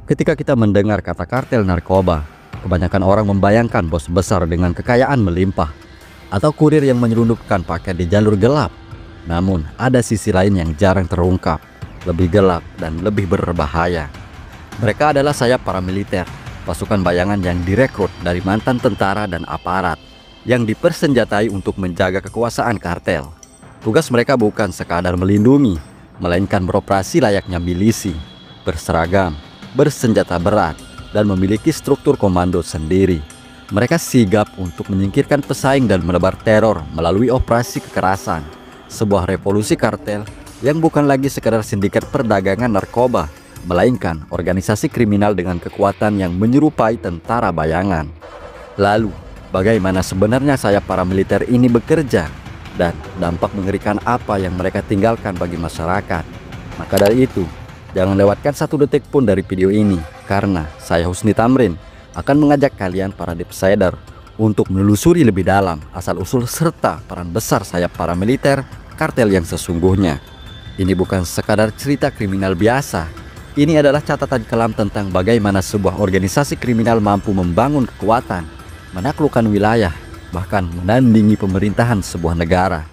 Ketika kita mendengar kata kartel narkoba, kebanyakan orang membayangkan bos besar dengan kekayaan melimpah atau kurir yang menyelundupkan paket di jalur gelap. Namun, ada sisi lain yang jarang terungkap, lebih gelap dan lebih berbahaya. Mereka adalah sayap paramiliter, pasukan bayangan yang direkrut dari mantan tentara dan aparat yang dipersenjatai untuk menjaga kekuasaan kartel. Tugas mereka bukan sekadar melindungi, melainkan beroperasi layaknya milisi, berseragam, bersenjata berat, dan memiliki struktur komando sendiri. Mereka sigap untuk menyingkirkan pesaing dan menebar teror melalui operasi kekerasan. Sebuah revolusi kartel yang bukan lagi sekadar sindikat perdagangan narkoba, melainkan organisasi kriminal dengan kekuatan yang menyerupai tentara bayangan. Lalu, bagaimana sebenarnya sayap paramiliter ini bekerja? Dan dampak mengerikan apa yang mereka tinggalkan bagi masyarakat? Maka dari itu, jangan lewatkan satu detik pun dari video ini, karena saya Husni Tamrin akan mengajak kalian para Depsider untuk menelusuri lebih dalam asal-usul serta peran besar sayap paramiliter kartel yang sesungguhnya. Ini bukan sekadar cerita kriminal biasa. Ini adalah catatan kelam tentang bagaimana sebuah organisasi kriminal mampu membangun kekuatan, menaklukkan wilayah, bahkan menandingi pemerintahan sebuah negara.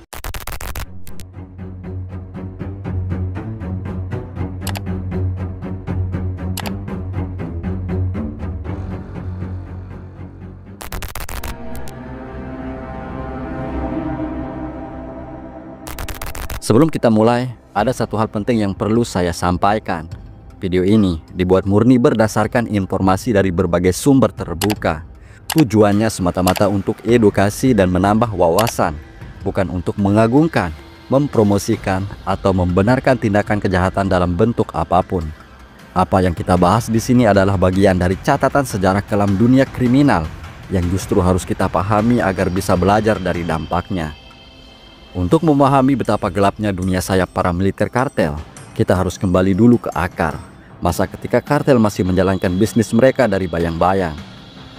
Sebelum kita mulai, ada satu hal penting yang perlu saya sampaikan. Video ini dibuat murni berdasarkan informasi dari berbagai sumber terbuka. Tujuannya semata-mata untuk edukasi dan menambah wawasan, bukan untuk mengagungkan, mempromosikan, atau membenarkan tindakan kejahatan dalam bentuk apapun. Apa yang kita bahas di sini adalah bagian dari catatan sejarah kelam dunia kriminal yang justru harus kita pahami agar bisa belajar dari dampaknya. Untuk memahami betapa gelapnya dunia sayap paramiliter kartel, kita harus kembali dulu ke akar, masa ketika kartel masih menjalankan bisnis mereka dari bayang-bayang.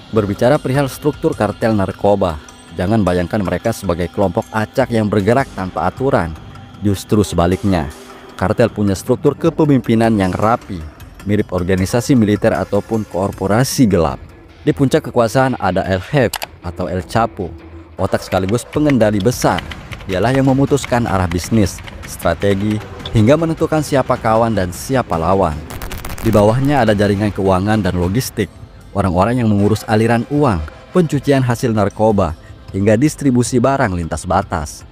Berbicara perihal struktur kartel narkoba, jangan bayangkan mereka sebagai kelompok acak yang bergerak tanpa aturan. Justru sebaliknya, kartel punya struktur kepemimpinan yang rapi, mirip organisasi militer ataupun korporasi gelap. Di puncak kekuasaan ada El Jefe atau El Chapo, otak sekaligus pengendali besar. Dialah yang memutuskan arah bisnis, strategi, hingga menentukan siapa kawan dan siapa lawan. Di bawahnya ada jaringan keuangan dan logistik, orang-orang yang mengurus aliran uang, pencucian hasil narkoba, hingga distribusi barang lintas batas.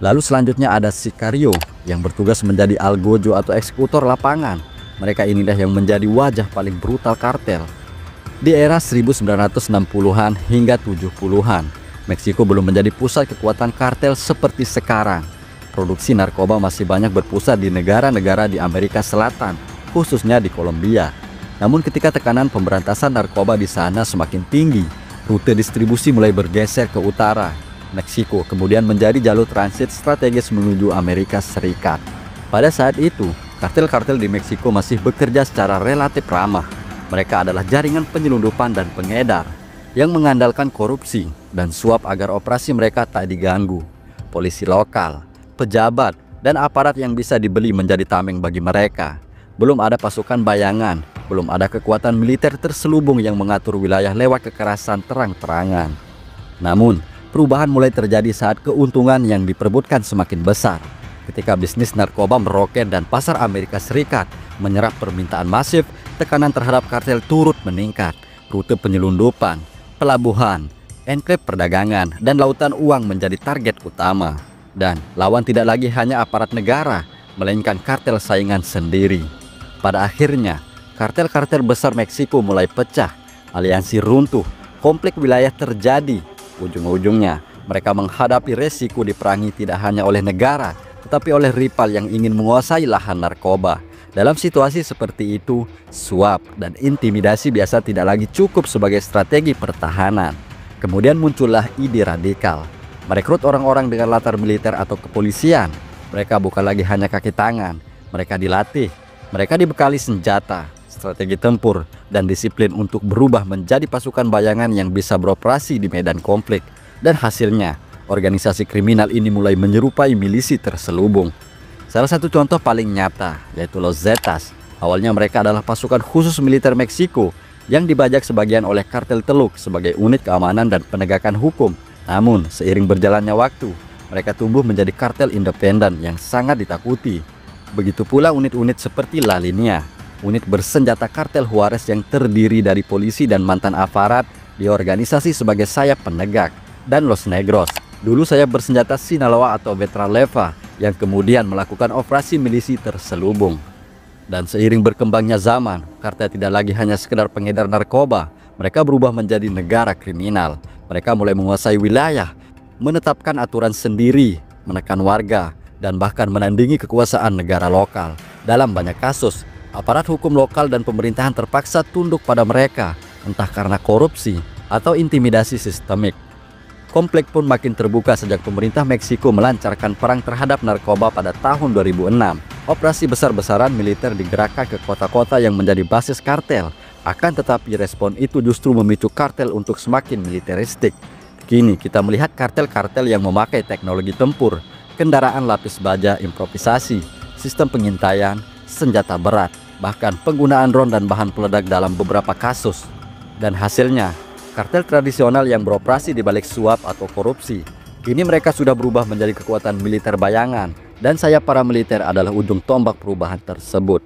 Lalu selanjutnya ada Sicario yang bertugas menjadi algojo atau eksekutor lapangan. Mereka inilah yang menjadi wajah paling brutal kartel. Di era 1960-an hingga 70-an, Meksiko belum menjadi pusat kekuatan kartel seperti sekarang. Produksi narkoba masih banyak berpusat di negara-negara di Amerika Selatan, khususnya di Kolombia. Namun ketika tekanan pemberantasan narkoba di sana semakin tinggi, rute distribusi mulai bergeser ke utara. Meksiko kemudian menjadi jalur transit strategis menuju Amerika Serikat. Pada saat itu, kartel-kartel di Meksiko masih bekerja secara relatif ramah. Mereka adalah jaringan penyelundupan dan pengedar yang mengandalkan korupsi dan suap agar operasi mereka tak diganggu. Polisi lokal, pejabat, dan aparat yang bisa dibeli menjadi tameng bagi mereka. Belum ada pasukan bayangan, belum ada kekuatan militer terselubung yang mengatur wilayah lewat kekerasan terang-terangan. Namun, perubahan mulai terjadi saat keuntungan yang diperebutkan semakin besar. Ketika bisnis narkoba meroket dan pasar Amerika Serikat menyerap permintaan masif, tekanan terhadap kartel turut meningkat. Rute penyelundupan, pelabuhan, enklave perdagangan, dan lautan uang menjadi target utama. Dan lawan tidak lagi hanya aparat negara, melainkan kartel saingan sendiri. Pada akhirnya, kartel-kartel besar Meksiko mulai pecah, aliansi runtuh, konflik wilayah terjadi. Ujung-ujungnya, mereka menghadapi resiko diperangi tidak hanya oleh negara, tetapi oleh rival yang ingin menguasai lahan narkoba. Dalam situasi seperti itu, suap dan intimidasi biasa tidak lagi cukup sebagai strategi pertahanan. Kemudian muncullah ide radikal, merekrut orang-orang dengan latar militer atau kepolisian. Mereka bukan lagi hanya kaki tangan, mereka dilatih, mereka dibekali senjata, strategi tempur, dan disiplin untuk berubah menjadi pasukan bayangan yang bisa beroperasi di medan konflik. Dan hasilnya, organisasi kriminal ini mulai menyerupai milisi terselubung. Salah satu contoh paling nyata yaitu Los Zetas Awalnya mereka adalah pasukan khusus militer Meksiko yang dibajak sebagian oleh kartel Teluk sebagai unit keamanan dan penegakan hukum. Namun, seiring berjalannya waktu, mereka tumbuh menjadi kartel independen yang sangat ditakuti. Begitu pula unit-unit seperti La Línea, unit bersenjata kartel Juarez yang terdiri dari polisi dan mantan aparat diorganisasi sebagai sayap penegak, dan Los Negros, dulu sayap bersenjata Sinaloa atau Vetraleva yang kemudian melakukan operasi milisi terselubung. Dan seiring berkembangnya zaman, kartel tidak lagi hanya sekedar pengedar narkoba, mereka berubah menjadi negara kriminal. Mereka mulai menguasai wilayah, menetapkan aturan sendiri, menekan warga, dan bahkan menandingi kekuasaan negara lokal. Dalam banyak kasus, aparat hukum lokal dan pemerintahan terpaksa tunduk pada mereka, entah karena korupsi atau intimidasi sistemik. Konflik pun makin terbuka sejak pemerintah Meksiko melancarkan perang terhadap narkoba pada tahun 2006. Operasi besar-besaran militer digerakkan ke kota-kota yang menjadi basis kartel. Akan tetapi respon itu justru memicu kartel untuk semakin militeristik. Kini kita melihat kartel-kartel yang memakai teknologi tempur, kendaraan lapis baja improvisasi, sistem pengintaian, senjata berat, bahkan penggunaan drone dan bahan peledak dalam beberapa kasus. Dan hasilnya, kartel tradisional yang beroperasi di balik suap atau korupsi, kini mereka sudah berubah menjadi kekuatan militer bayangan, dan sayap paramiliter adalah ujung tombak perubahan tersebut.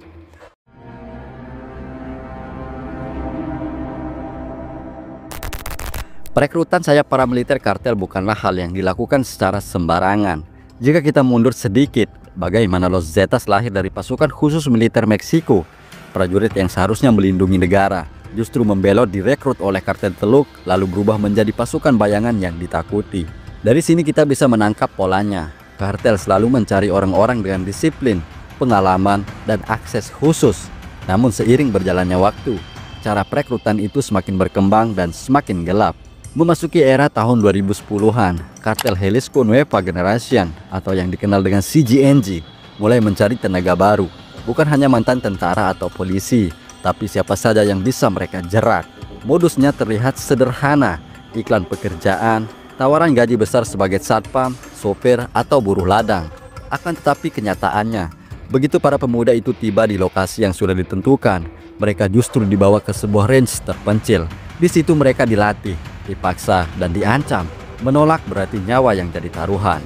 Perekrutan sayap paramiliter kartel bukanlah hal yang dilakukan secara sembarangan. Jika kita mundur sedikit, bagaimana Los Zetas lahir dari pasukan khusus militer Meksiko, prajurit yang seharusnya melindungi negara, justru membelot direkrut oleh kartel Teluk lalu berubah menjadi pasukan bayangan yang ditakuti. Dari sini kita bisa menangkap polanya. Kartel selalu mencari orang-orang dengan disiplin, pengalaman, dan akses khusus. Namun seiring berjalannya waktu, cara perekrutan itu semakin berkembang dan semakin gelap. Memasuki era tahun 2010-an, kartel Jalisco Nueva Generación atau yang dikenal dengan CGNG mulai mencari tenaga baru. Bukan hanya mantan tentara atau polisi, tapi siapa saja yang bisa mereka jerat. Modusnya terlihat sederhana, iklan pekerjaan, tawaran gaji besar sebagai satpam, sopir, atau buruh ladang. Akan tetapi kenyataannya, begitu para pemuda itu tiba di lokasi yang sudah ditentukan, mereka justru dibawa ke sebuah range terpencil. Di situ mereka dilatih, dipaksa, dan diancam. Menolak berarti nyawa yang jadi taruhan.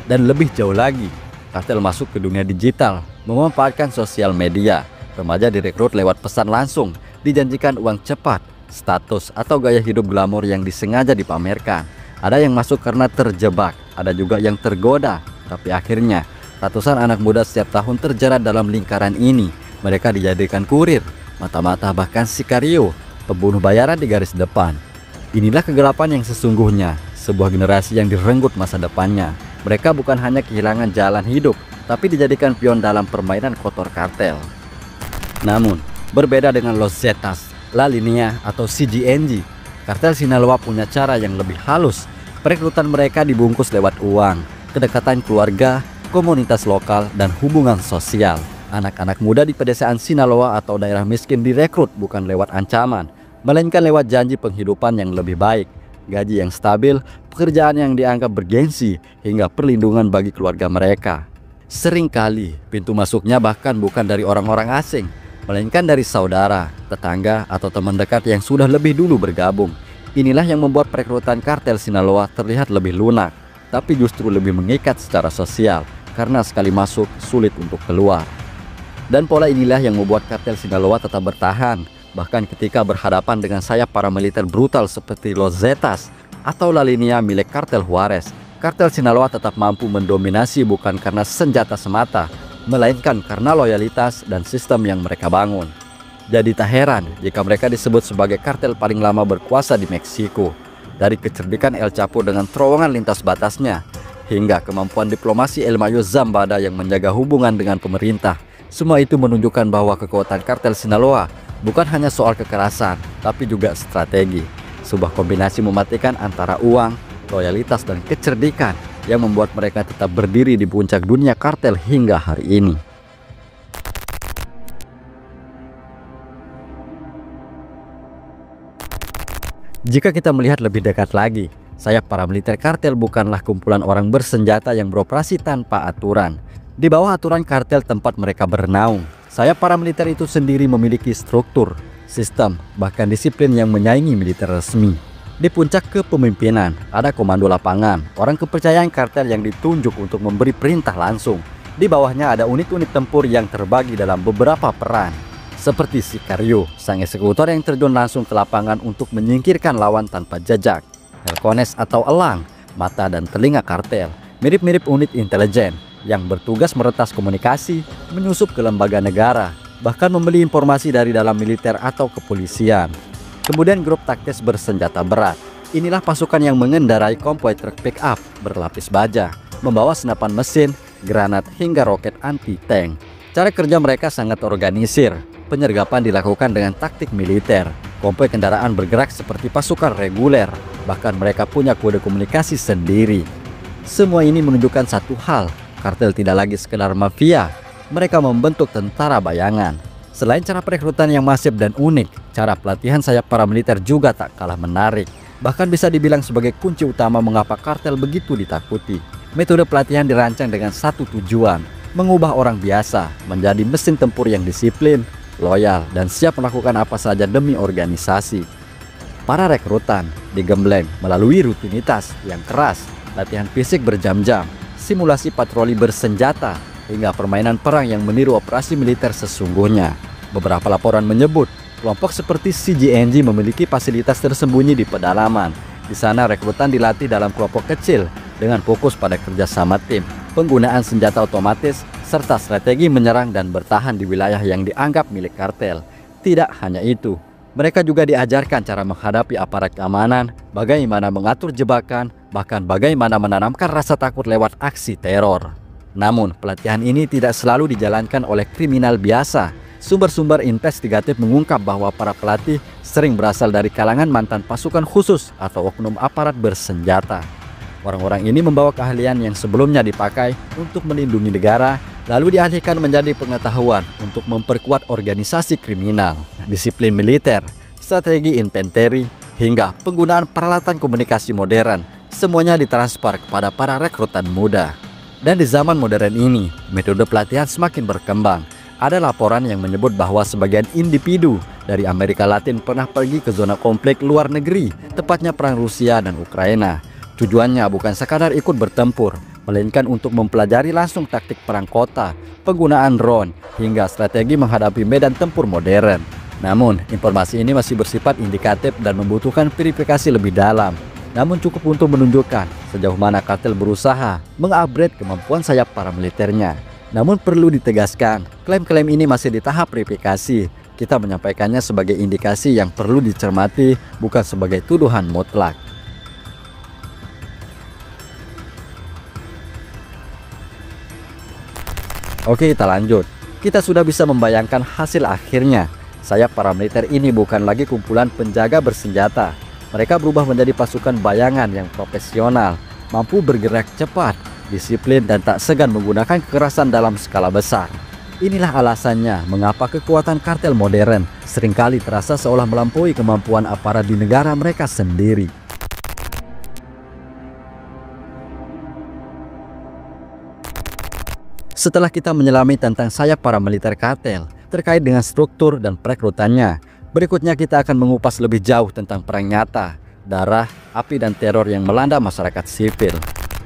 Dan lebih jauh lagi, kartel masuk ke dunia digital, memanfaatkan sosial media. Remaja direkrut lewat pesan langsung, dijanjikan uang cepat, status, atau gaya hidup glamor yang disengaja dipamerkan. Ada yang masuk karena terjebak, ada juga yang tergoda. Tapi akhirnya, ratusan anak muda setiap tahun terjerat dalam lingkaran ini. Mereka dijadikan kurir, mata-mata bahkan sikario, pembunuh bayaran di garis depan. Inilah kegelapan yang sesungguhnya, sebuah generasi yang direnggut masa depannya. Mereka bukan hanya kehilangan jalan hidup, tapi dijadikan pion dalam permainan kotor kartel. Namun, berbeda dengan Los Zetas, La Línea, atau CGNG, kartel Sinaloa punya cara yang lebih halus. Perekrutan mereka dibungkus lewat uang, kedekatan keluarga, komunitas lokal, dan hubungan sosial. Anak-anak muda di pedesaan Sinaloa atau daerah miskin direkrut bukan lewat ancaman, melainkan lewat janji penghidupan yang lebih baik, gaji yang stabil, pekerjaan yang dianggap bergengsi, hingga perlindungan bagi keluarga mereka. Seringkali pintu masuknya bahkan bukan dari orang-orang asing, melainkan dari saudara, tetangga, atau teman dekat yang sudah lebih dulu bergabung. Inilah yang membuat perekrutan kartel Sinaloa terlihat lebih lunak, tapi justru lebih mengikat secara sosial, karena sekali masuk sulit untuk keluar. Dan pola inilah yang membuat kartel Sinaloa tetap bertahan, bahkan ketika berhadapan dengan sayap paramiliter brutal seperti Los Zetas atau La Línea milik kartel Juarez. Kartel Sinaloa tetap mampu mendominasi bukan karena senjata semata, melainkan karena loyalitas dan sistem yang mereka bangun. Jadi tak heran jika mereka disebut sebagai kartel paling lama berkuasa di Meksiko. Dari kecerdikan El Chapo dengan terowongan lintas batasnya, hingga kemampuan diplomasi El Mayo Zambada yang menjaga hubungan dengan pemerintah. Semua itu menunjukkan bahwa kekuatan kartel Sinaloa bukan hanya soal kekerasan, tapi juga strategi. Sebuah kombinasi mematikan antara uang, loyalitas, dan kecerdikan yang membuat mereka tetap berdiri di puncak dunia kartel hingga hari ini. Jika kita melihat lebih dekat lagi, sayap paramiliter kartel bukanlah kumpulan orang bersenjata yang beroperasi tanpa aturan. Di bawah aturan kartel tempat mereka bernaung, sayap paramiliter itu sendiri memiliki struktur, sistem, bahkan disiplin yang menyaingi militer resmi. Di puncak kepemimpinan, ada komando lapangan, orang kepercayaan kartel yang ditunjuk untuk memberi perintah langsung. Di bawahnya ada unit-unit tempur yang terbagi dalam beberapa peran, seperti Sicario, sang eksekutor yang terjun langsung ke lapangan untuk menyingkirkan lawan tanpa jejak. Halcones atau elang, mata dan telinga kartel, mirip-mirip unit intelijen yang bertugas meretas komunikasi, menyusup ke lembaga negara, bahkan membeli informasi dari dalam militer atau kepolisian. Kemudian grup taktis bersenjata berat. Inilah pasukan yang mengendarai konvoi truk pick-up berlapis baja, membawa senapan mesin, granat hingga roket anti-tank. Cara kerja mereka sangat organisir. Penyergapan dilakukan dengan taktik militer. Konvoi kendaraan bergerak seperti pasukan reguler. Bahkan mereka punya kode komunikasi sendiri. Semua ini menunjukkan satu hal, kartel tidak lagi sekedar mafia. Mereka membentuk tentara bayangan. Selain cara perekrutan yang masif dan unik, cara pelatihan sayap paramiliter juga tak kalah menarik. Bahkan bisa dibilang sebagai kunci utama mengapa kartel begitu ditakuti. Metode pelatihan dirancang dengan satu tujuan, mengubah orang biasa menjadi mesin tempur yang disiplin, loyal, dan siap melakukan apa saja demi organisasi. Para rekrutan digembleng melalui rutinitas yang keras, latihan fisik berjam-jam, simulasi patroli bersenjata, hingga permainan perang yang meniru operasi militer sesungguhnya. Beberapa laporan menyebut kelompok seperti CGNG memiliki fasilitas tersembunyi di pedalaman. Di sana rekrutan dilatih dalam kelompok kecil dengan fokus pada kerjasama tim, penggunaan senjata otomatis, serta strategi menyerang dan bertahan di wilayah yang dianggap milik kartel. Tidak hanya itu, mereka juga diajarkan cara menghadapi aparat keamanan, bagaimana mengatur jebakan, bahkan bagaimana menanamkan rasa takut lewat aksi teror. Namun, pelatihan ini tidak selalu dijalankan oleh kriminal biasa. Sumber-sumber investigatif mengungkap bahwa para pelatih sering berasal dari kalangan mantan pasukan khusus atau oknum aparat bersenjata. Orang-orang ini membawa keahlian yang sebelumnya dipakai untuk melindungi negara, lalu dialihkan menjadi pengetahuan untuk memperkuat organisasi kriminal, disiplin militer, strategi infanteri, hingga penggunaan peralatan komunikasi modern. Semuanya ditransfer kepada para rekrutan muda. Dan di zaman modern ini, metode pelatihan semakin berkembang. Ada laporan yang menyebut bahwa sebagian individu dari Amerika Latin pernah pergi ke zona konflik luar negeri, tepatnya perang Rusia dan Ukraina. Tujuannya bukan sekadar ikut bertempur, melainkan untuk mempelajari langsung taktik perang kota, penggunaan drone, hingga strategi menghadapi medan tempur modern. Namun, informasi ini masih bersifat indikatif dan membutuhkan verifikasi lebih dalam. Namun cukup untuk menunjukkan sejauh mana kartel berusaha mengupgrade kemampuan sayap paramiliternya. Namun perlu ditegaskan, klaim-klaim ini masih di tahap verifikasi. Kita menyampaikannya sebagai indikasi yang perlu dicermati, bukan sebagai tuduhan mutlak. Oke, kita lanjut. Kita sudah bisa membayangkan hasil akhirnya. Sayap paramiliter ini bukan lagi kumpulan penjaga bersenjata. Mereka berubah menjadi pasukan bayangan yang profesional, mampu bergerak cepat, disiplin, dan tak segan menggunakan kekerasan dalam skala besar. Inilah alasannya mengapa kekuatan kartel modern seringkali terasa seolah melampaui kemampuan aparat di negara mereka sendiri. Setelah kita menyelami tentang sayap paramiliter kartel terkait dengan struktur dan perekrutannya, berikutnya kita akan mengupas lebih jauh tentang perang nyata, darah, api, dan teror yang melanda masyarakat sipil.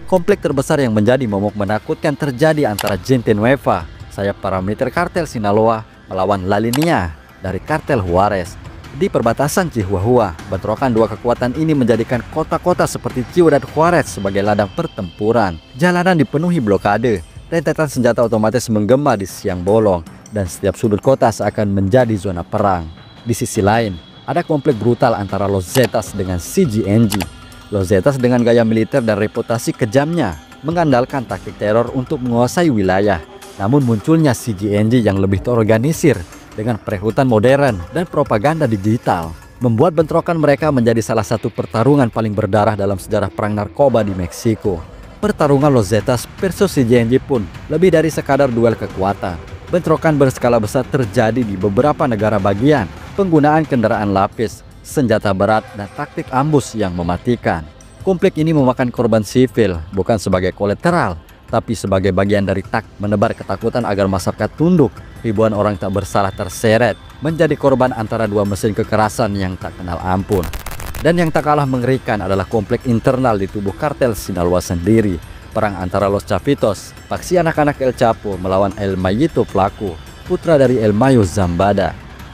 Konflik terbesar yang menjadi momok menakutkan terjadi antara Gente Nueva, sayap paramiliter kartel Sinaloa, melawan La Línea dari kartel Juarez. Di perbatasan Chihuahua, bentrokan dua kekuatan ini menjadikan kota-kota seperti Ciudad Juarez sebagai ladang pertempuran. Jalanan dipenuhi blokade, rentetan senjata otomatis menggema di siang bolong, dan setiap sudut kota seakan menjadi zona perang. Di sisi lain, ada konflik brutal antara Los Zetas dengan CGNG. Los Zetas dengan gaya militer dan reputasi kejamnya mengandalkan taktik teror untuk menguasai wilayah. Namun munculnya CGNG yang lebih terorganisir dengan perekrutan modern dan propaganda digital membuat bentrokan mereka menjadi salah satu pertarungan paling berdarah dalam sejarah perang narkoba di Meksiko. Pertarungan Los Zetas versus CGNG pun lebih dari sekadar duel kekuatan. Bentrokan berskala besar terjadi di beberapa negara bagian. Penggunaan kendaraan lapis, senjata berat, dan taktik ambus yang mematikan. Konflik ini memakan korban sipil bukan sebagai kolateral, tapi sebagai bagian dari menebar ketakutan agar masyarakat tunduk. Ribuan orang tak bersalah terseret menjadi korban antara dua mesin kekerasan yang tak kenal ampun. Dan yang tak kalah mengerikan adalah konflik internal di tubuh kartel Sinaloa sendiri. Perang antara Los Chapitos, faksi anak-anak El Chapo, melawan El Mayito Flaco, putra dari El Mayo Zambada.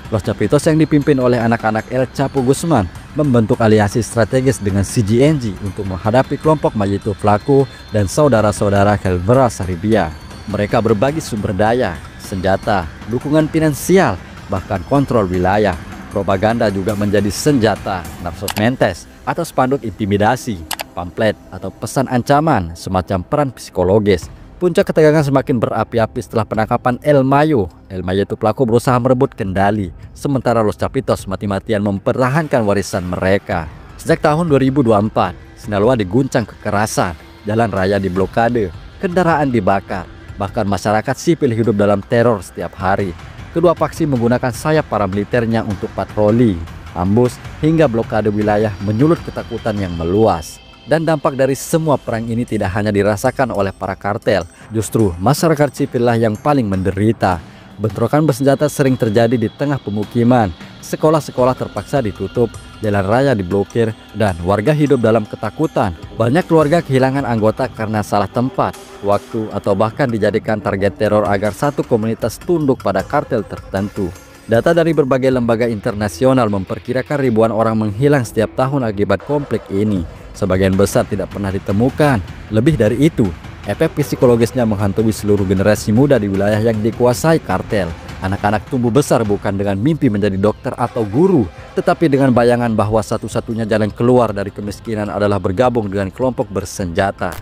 Los Chapitos yang dipimpin oleh anak-anak El Chapo Guzman membentuk aliansi strategis dengan CGNG untuk menghadapi kelompok Mayito Flaco dan saudara-saudara Calvera Saribia. Mereka berbagi sumber daya, senjata, dukungan finansial, bahkan kontrol wilayah. Propaganda juga menjadi senjata, narsos mentes atau spanduk intimidasi, pamflet atau pesan ancaman, semacam peran psikologis. Puncak ketegangan semakin berapi-api setelah penangkapan El Mayo. El Mayito Flaco berusaha merebut kendali, sementara Los Chapitos mati-matian mempertahankan warisan mereka. Sejak tahun 2024, Sinaloa diguncang kekerasan, jalan raya diblokade, kendaraan dibakar, bahkan masyarakat sipil hidup dalam teror setiap hari. Kedua faksi menggunakan sayap paramiliternya untuk patroli, ambus, hingga blokade wilayah, menyulut ketakutan yang meluas. Dan dampak dari semua perang ini tidak hanya dirasakan oleh para kartel, justru masyarakat sipil lah yang paling menderita. Bentrokan bersenjata sering terjadi di tengah pemukiman, sekolah-sekolah terpaksa ditutup, jalan raya diblokir, dan warga hidup dalam ketakutan. Banyak keluarga kehilangan anggota karena salah tempat, waktu, atau bahkan dijadikan target teror agar satu komunitas tunduk pada kartel tertentu. Data dari berbagai lembaga internasional memperkirakan ribuan orang menghilang setiap tahun akibat konflik ini. Sebagian besar tidak pernah ditemukan. Lebih dari itu, efek psikologisnya menghantui seluruh generasi muda di wilayah yang dikuasai kartel. Anak-anak tumbuh besar bukan dengan mimpi menjadi dokter atau guru, tetapi dengan bayangan bahwa satu-satunya jalan keluar dari kemiskinan adalah bergabung dengan kelompok bersenjata.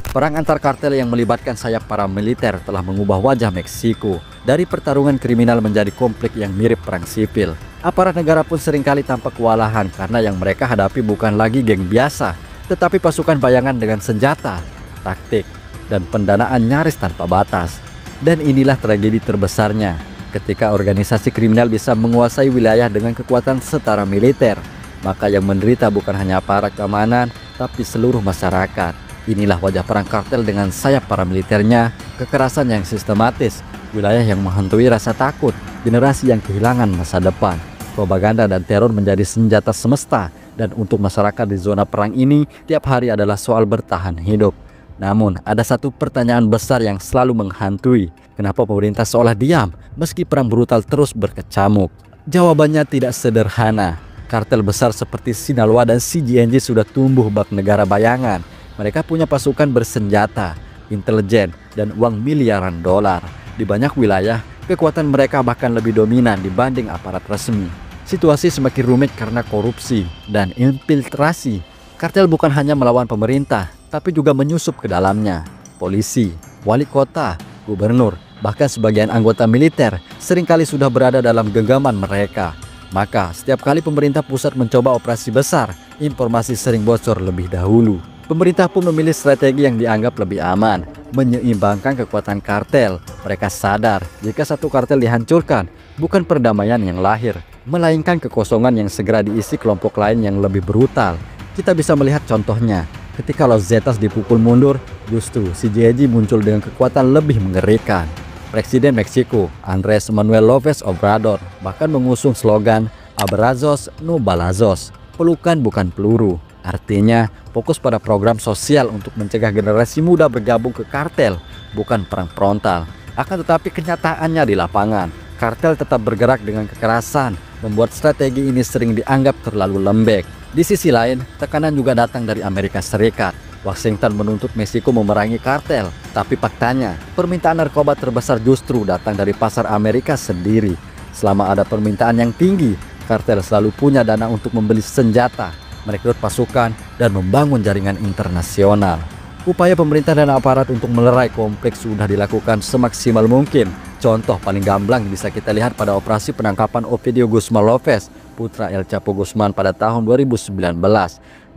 Perang antar kartel yang melibatkan sayap paramiliter telah mengubah wajah Meksiko. Dari pertarungan kriminal menjadi konflik yang mirip perang sipil. Aparat negara pun seringkali tampak kewalahan karena yang mereka hadapi bukan lagi geng biasa, tetapi pasukan bayangan dengan senjata, taktik, dan pendanaan nyaris tanpa batas. Dan inilah tragedi terbesarnya, ketika organisasi kriminal bisa menguasai wilayah dengan kekuatan setara militer, maka yang menderita bukan hanya aparat keamanan, tapi seluruh masyarakat. Inilah wajah perang kartel dengan sayap paramiliternya, kekerasan yang sistematis, wilayah yang menghantui rasa takut, generasi yang kehilangan masa depan. Propaganda dan teror menjadi senjata semesta, dan untuk masyarakat di zona perang ini, tiap hari adalah soal bertahan hidup. Namun, ada satu pertanyaan besar yang selalu menghantui. Kenapa pemerintah seolah diam meski perang brutal terus berkecamuk? Jawabannya tidak sederhana. Kartel besar seperti Sinaloa dan CGNG sudah tumbuh bak negara bayangan. Mereka punya pasukan bersenjata, intelijen, dan uang miliaran dolar. Di banyak wilayah, kekuatan mereka bahkan lebih dominan dibanding aparat resmi. Situasi semakin rumit karena korupsi dan infiltrasi. Kartel bukan hanya melawan pemerintah, tapi juga menyusup ke dalamnya. Polisi, wali kota, gubernur, bahkan sebagian anggota militer seringkali sudah berada dalam genggaman mereka. Maka, setiap kali pemerintah pusat mencoba operasi besar, informasi sering bocor lebih dahulu. Pemerintah pun memilih strategi yang dianggap lebih aman, menyeimbangkan kekuatan kartel. Mereka sadar jika satu kartel dihancurkan, bukan perdamaian yang lahir, melainkan kekosongan yang segera diisi kelompok lain yang lebih brutal. Kita bisa melihat contohnya, ketika Los Zetas dipukul mundur, justru CGNG muncul dengan kekuatan lebih mengerikan. Presiden Meksiko, Andrés Manuel López Obrador, bahkan mengusung slogan Abrazos no balazos, pelukan bukan peluru. Artinya, fokus pada program sosial untuk mencegah generasi muda bergabung ke kartel, bukan perang frontal. Akan tetapi kenyataannya di lapangan, kartel tetap bergerak dengan kekerasan, membuat strategi ini sering dianggap terlalu lembek. Di sisi lain, tekanan juga datang dari Amerika Serikat. Washington menuntut Meksiko memerangi kartel, tapi faktanya, permintaan narkoba terbesar justru datang dari pasar Amerika sendiri. Selama ada permintaan yang tinggi, kartel selalu punya dana untuk membeli senjata, merekrut pasukan, dan membangun jaringan internasional. Upaya pemerintah dan aparat untuk melerai konflik sudah dilakukan semaksimal mungkin. Contoh paling gamblang bisa kita lihat pada operasi penangkapan Ovidio Guzman Lopez, putra El Chapo Guzman pada tahun 2019.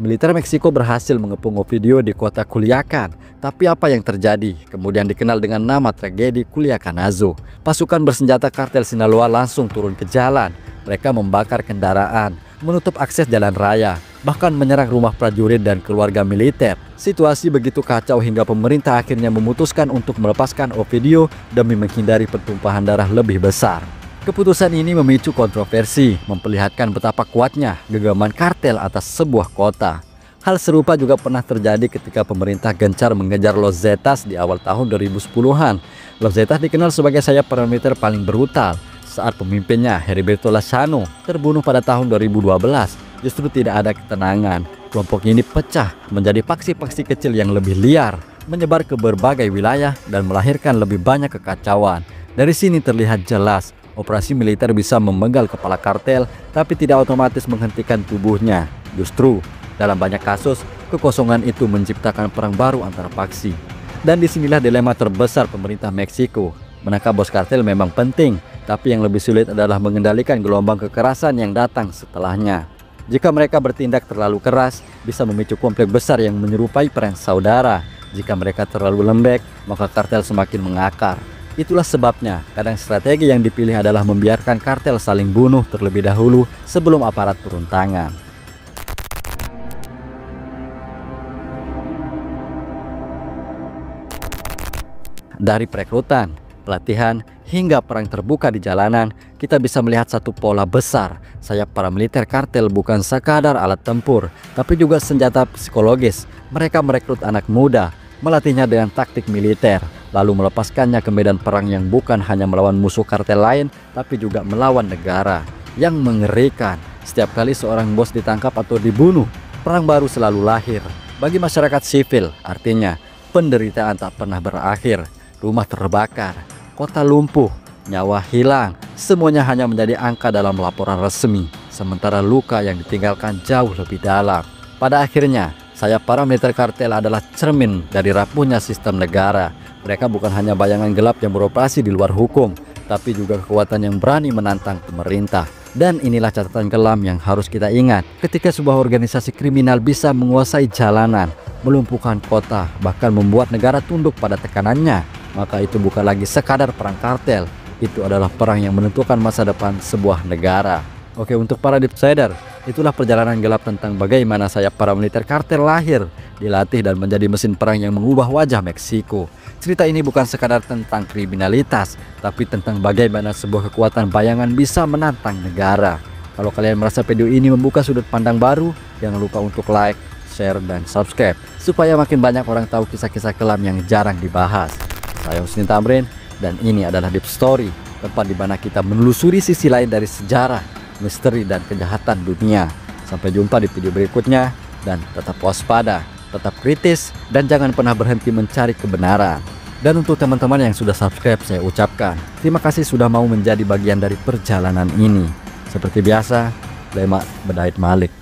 Militer Meksiko berhasil mengepung Ovidio di kota Culiacan. Tapi apa yang terjadi? Kemudian dikenal dengan nama tragedi Culiacanazo. Pasukan bersenjata kartel Sinaloa langsung turun ke jalan. Mereka membakar kendaraan, menutup akses jalan raya, bahkan menyerang rumah prajurit dan keluarga militer. Situasi begitu kacau hingga pemerintah akhirnya memutuskan untuk melepaskan Ovidio demi menghindari pertumpahan darah lebih besar. Keputusan ini memicu kontroversi, memperlihatkan betapa kuatnya genggaman kartel atas sebuah kota. Hal serupa juga pernah terjadi ketika pemerintah gencar mengejar Los Zetas di awal tahun 2010-an. Los Zetas dikenal sebagai sayap paramiliter paling brutal. Saat pemimpinnya, Heriberto Lozano, terbunuh pada tahun 2012, justru tidak ada ketenangan. Kelompok ini pecah menjadi faksi-faksi kecil yang lebih liar, menyebar ke berbagai wilayah dan melahirkan lebih banyak kekacauan. Dari sini terlihat jelas, operasi militer bisa memenggal kepala kartel, tapi tidak otomatis menghentikan tubuhnya. Justru, dalam banyak kasus, kekosongan itu menciptakan perang baru antara faksi. Dan disinilah dilema terbesar pemerintah Meksiko. Menangkap bos kartel memang penting, tapi yang lebih sulit adalah mengendalikan gelombang kekerasan yang datang setelahnya. Jika mereka bertindak terlalu keras, bisa memicu konflik besar yang menyerupai perang saudara. Jika mereka terlalu lembek, maka kartel semakin mengakar. Itulah sebabnya, kadang strategi yang dipilih adalah membiarkan kartel saling bunuh terlebih dahulu sebelum aparat turun tangan. Dari perekrutan, pelatihan, hingga perang terbuka di jalanan, kita bisa melihat satu pola besar. Sayap paramiliter kartel bukan sekadar alat tempur, tapi juga senjata psikologis. Mereka merekrut anak muda, melatihnya dengan taktik militer, lalu melepaskannya ke medan perang yang bukan hanya melawan musuh kartel lain, tapi juga melawan negara. Yang mengerikan, setiap kali seorang bos ditangkap atau dibunuh, perang baru selalu lahir. Bagi masyarakat sivil, artinya penderitaan tak pernah berakhir. Rumah terbakar, kota lumpuh, nyawa hilang, semuanya hanya menjadi angka dalam laporan resmi, sementara luka yang ditinggalkan jauh lebih dalam. Pada akhirnya, sayap paramiliter kartel adalah cermin dari rapuhnya sistem negara. Mereka bukan hanya bayangan gelap yang beroperasi di luar hukum, tapi juga kekuatan yang berani menantang pemerintah. Dan inilah catatan kelam yang harus kita ingat. Ketika sebuah organisasi kriminal bisa menguasai jalanan, melumpuhkan kota, bahkan membuat negara tunduk pada tekanannya, maka itu bukan lagi sekadar perang kartel. Itu adalah perang yang menentukan masa depan sebuah negara. Oke, untuk para Deepsider, itulah perjalanan gelap tentang bagaimana sayap paramiliter kartel lahir, dilatih dan menjadi mesin perang yang mengubah wajah Meksiko. Cerita ini bukan sekadar tentang kriminalitas, tapi tentang bagaimana sebuah kekuatan bayangan bisa menantang negara. Kalau kalian merasa video ini membuka sudut pandang baru, jangan lupa untuk like, share, dan subscribe, supaya makin banyak orang tahu kisah-kisah kelam yang jarang dibahas. Saya Husni Tamrin, dan ini adalah Deep Story, tempat di mana kita menelusuri sisi lain dari sejarah, misteri, dan kejahatan dunia. Sampai jumpa di video berikutnya, dan tetap waspada, tetap kritis, dan jangan pernah berhenti mencari kebenaran. Dan untuk teman-teman yang sudah subscribe, saya ucapkan terima kasih sudah mau menjadi bagian dari perjalanan ini. Seperti biasa, Lema Bedait Malik.